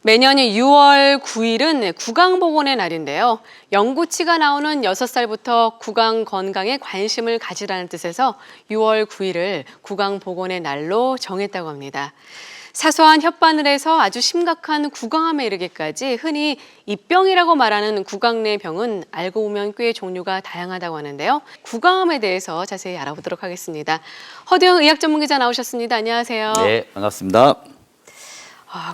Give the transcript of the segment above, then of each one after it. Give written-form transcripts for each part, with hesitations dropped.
매년 6월 9일은 구강보건의 날인데요. 영구치가 나오는 6살부터 구강 건강에 관심을 가지라는 뜻에서 6월 9일을 구강보건의 날로 정했다고 합니다. 사소한 혓바늘에서 아주 심각한 구강암에 이르기까지 흔히 입병이라고 말하는 구강 내 병은 알고 보면 꽤 종류가 다양하다고 하는데요. 구강암에 대해서 자세히 알아보도록 하겠습니다. 허두영 의학 전문 기자 나오셨습니다. 안녕하세요. 네, 반갑습니다.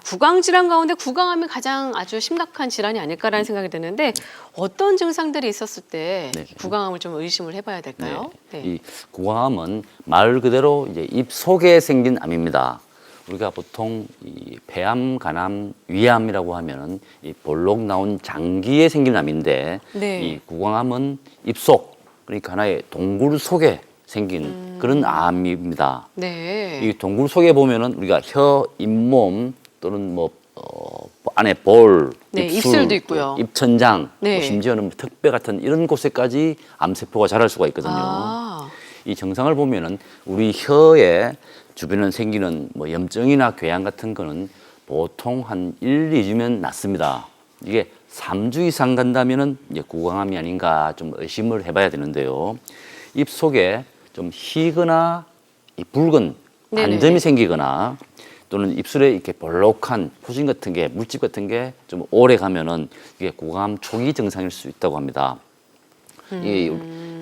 구강 질환 가운데 구강암이 가장 아주 심각한 질환이 아닐까라는 생각이 드는데 어떤 증상들이 있었을 때 네. 구강암을 좀 의심을 해봐야 될까요? 네. 이 구강암은 말 그대로 이제 입 속에 생긴 암입니다. 우리가 보통 이 폐암, 간암, 위암이라고 하면은 이 볼록 나온 장기에 생긴 암인데 네. 이 구강암은 입속, 그러니까 하나의 동굴 속에 생긴 그런 암입니다. 네. 이 동굴 속에 보면은 우리가 혀, 잇몸 또는 안에 볼, 네, 입술, 입술도 있고요. 입천장, 네. 심지어는 턱뼈 같은 이런 곳에까지 암세포가 자랄 수가 있거든요. 이 증상을 보면은 우리 혀의 주변에 생기는 염증이나 궤양 같은 거는 보통 한 1, 2주면 낫습니다. 이게 3주 이상 간다면은 이제 구강암이 아닌가 좀 의심을 해봐야 되는데요. 입 속에 좀 희거나 이 붉은 반점이 생기거나 또는 입술에 이렇게 볼록한 포진 같은 게 물집 같은 게 좀 오래 가면은 이게 구강암 초기 증상일 수 있다고 합니다. 이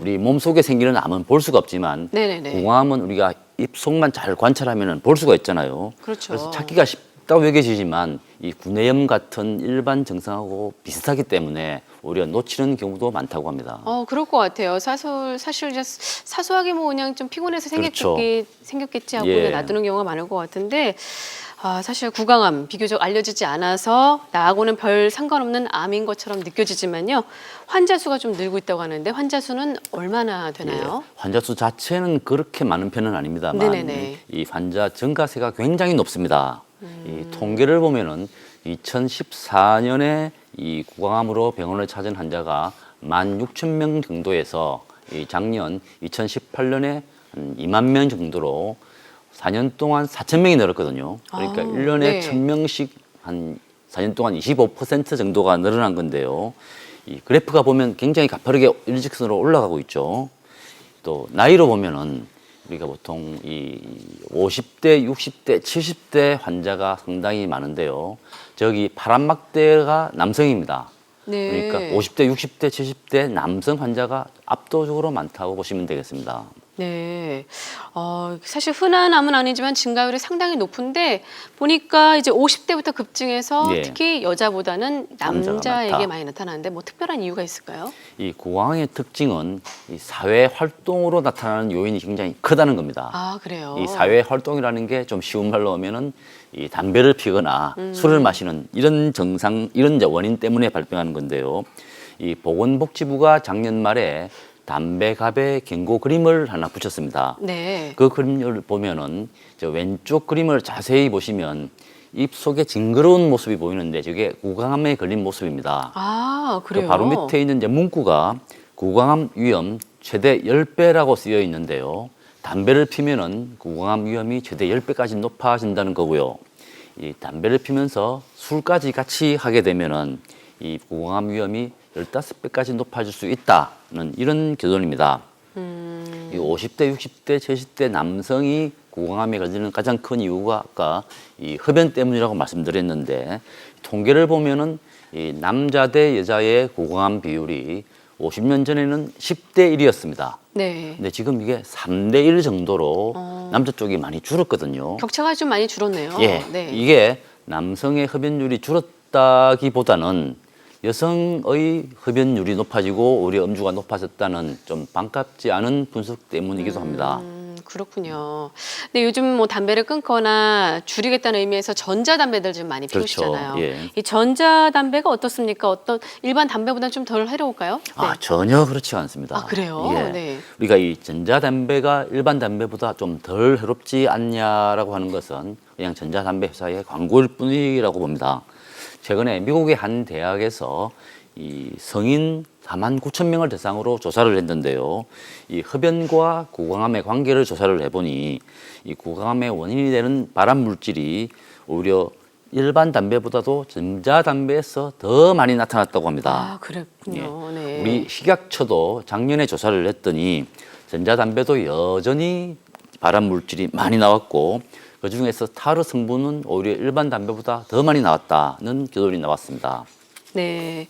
우리 몸 속에 생기는 암은 볼 수가 없지만 네네네. 구강암은 우리가 입 속만 잘 관찰하면은 볼 수가 있잖아요. 그렇죠. 그래서 찾기가 쉽다고 여겨지지만 이 구내염 같은 일반 증상하고 비슷하기 때문에 오히려 놓치는 경우도 많다고 합니다. 그럴 것 같아요. 사실 이제 사소하게 뭐 그냥 좀 피곤해서 그렇죠. 생겼겠지 하고 예. 그냥 놔두는 경우가 많을 것 같은데 사실 구강암 비교적 알려지지 않아서 나하고는 별 상관없는 암인 것처럼 느껴지지만요. 환자 수가 좀 늘고 있다고 하는데 환자 수는 얼마나 되나요? 환자 수 자체는 그렇게 많은 편은 아닙니다만 네네네. 이 환자 증가세가 굉장히 높습니다. 이 통계를 보면은 2014년에 이 구강암으로 병원을 찾은 환자가 16,000명 정도에서 이 작년 2018년에 한 2만 명 정도로 4년 동안 4,000명이 늘었거든요. 그러니까 1년에 네. 1,000명씩 한 4년 동안 25% 정도가 늘어난 건데요. 이 그래프가 보면 굉장히 가파르게 일직선으로 올라가고 있죠. 또 나이로 보면은 우리가 보통 이 50대, 60대, 70대 환자가 상당히 많은데요. 저기 파란 막대가 남성입니다. 네. 그러니까 50대, 60대, 70대 남성 환자가 압도적으로 많다고 보시면 되겠습니다. 네. 사실 흔한 암은 아니지만 증가율이 상당히 높은데 보니까 이제 50대부터 급증해서 예. 특히 여자보다는 남자가 남자에게 많다. 많이 나타나는데 뭐 특별한 이유가 있을까요? 이 구강의 특징은 이 사회 활동으로 나타나는 요인이 굉장히 크다는 겁니다. 그래요. 이 사회 활동이라는 게 좀 쉬운 말로 하면은 이 담배를 피거나 술을 마시는 이런 증상, 이런 원인 때문에 발병하는 건데요. 이 보건복지부가 작년 말에 담배 갑의 경고 그림을 하나 붙였습니다. 네. 그 그림을 보면은 저 왼쪽 그림을 자세히 보시면 입 속에 징그러운 모습이 보이는데 저게 구강암에 걸린 모습입니다. 그래요. 그 바로 밑에 있는 이제 문구가 구강암 위험 최대 10배라고 쓰여 있는데요. 담배를 피면은 구강암 위험이 최대 10배까지 높아진다는 거고요. 이 담배를 피면서 술까지 같이 하게 되면은 이 구강암 위험이 15배까지 높아질 수 있다는 이런 결론입니다. 이 50대, 60대, 70대 남성이 구강암에 걸리는 가장 큰 이유가 아까 이 흡연 때문이라고 말씀드렸는데 통계를 보면은 이 남자 대 여자의 구강암 비율이 50년 전에는 10대 1이었습니다. 네. 근데 지금 이게 3대 1 정도로 남자 쪽이 많이 줄었거든요. 격차가 좀 많이 줄었네요. 예, 네. 이게 남성의 흡연율이 줄었다기보다는 여성의 흡연율이 높아지고 오히려 음주가 높아졌다는 좀 반갑지 않은 분석 때문이기도 합니다. 그렇군요. 근데 요즘 뭐 담배를 끊거나 줄이겠다는 의미에서 전자담배들 좀 많이 그렇죠. 피우시잖아요. 예. 이 전자담배가 어떻습니까? 어떤 일반 담배보다 좀 덜 해로울까요? 네. 전혀 그렇지 않습니다. 그래요? 예. 네. 우리가 이 전자담배가 일반 담배보다 좀 덜 해롭지 않냐라고 하는 것은 그냥 전자담배 회사의 광고일 뿐이라고 봅니다. 최근에 미국의 한 대학에서 이 성인 49,000명을 대상으로 조사를 했는데요. 이 흡연과 구강암의 관계를 조사를 해보니 이 구강암의 원인이 되는 발암 물질이 오히려 일반 담배보다도 전자담배에서 더 많이 나타났다고 합니다. 아, 그랬군요. 네. 우리 식약처도 작년에 조사를 했더니 전자담배도 여전히 발암 물질이 많이 나왔고 그중에서 타르 성분은 오히려 일반 담배보다 더 많이 나왔다는 결론이 나왔습니다. 네.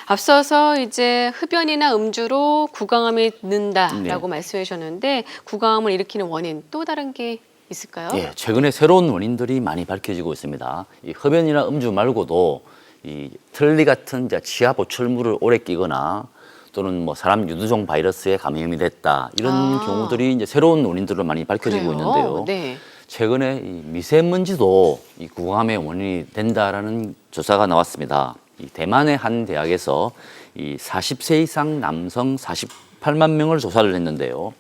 앞서서 이제 흡연이나 음주로 구강암이 는다라고 말씀해 주셨는데 구강암을 일으키는 원인 또 다른 게 있을까요? 예, 최근에 새로운 원인들이 많이 밝혀지고 있습니다. 이 흡연이나 음주 말고도 이 틀니 같은 이제 치아 보철물을 오래 끼거나 또는 뭐 사람 유두종 바이러스에 감염이 됐다 이런 경우들이 이제 새로운 원인들로 많이 밝혀지고 그래요? 있는데요. 네. 최근에 이 미세먼지도 이 구강암의 원인이 된다라는 조사가 나왔습니다. 이 대만의 한 대학에서 이 40세 이상 남성 48만 명을 조사를 했는데요.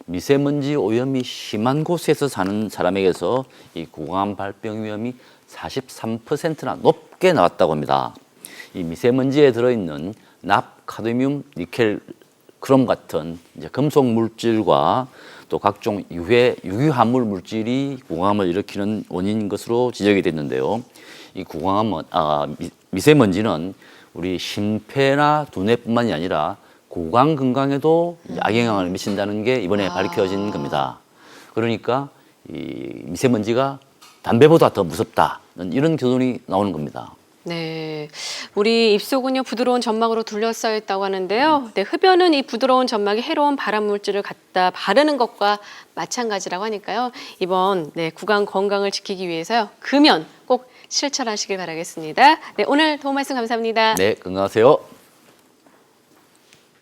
미세먼지 오염이 심한 곳에서 사는 사람에게서 이 구강암 발병 위험이 43%나 높게 나왔다고 합니다. 이 미세먼지에 들어있는 납, 카드뮴, 니켈, 크롬 같은 이제 금속 물질과 또 각종 유해화물 물질이 구강암을 일으키는 원인인 것으로 지적이 됐는데요. 이 구강암은 미세먼지는 우리 심폐나 두뇌뿐만이 아니라 구강 건강에도 악영향을 미친다는 게 이번에 밝혀진 겁니다. 그러니까 이 미세먼지가 담배보다 더 무섭다는 이런 결론이 나오는 겁니다. 네, 우리 입속은요 부드러운 점막으로 둘러싸여 있다고 하는데요. 네, 흡연은 이 부드러운 점막에 해로운 발암 물질을 갖다 바르는 것과 마찬가지라고 하니까요. 이번 구강 건강을 지키기 위해서요 금연 꼭 실천하시길 바라겠습니다. 네, 오늘 도움 말씀 감사합니다. 네, 건강하세요.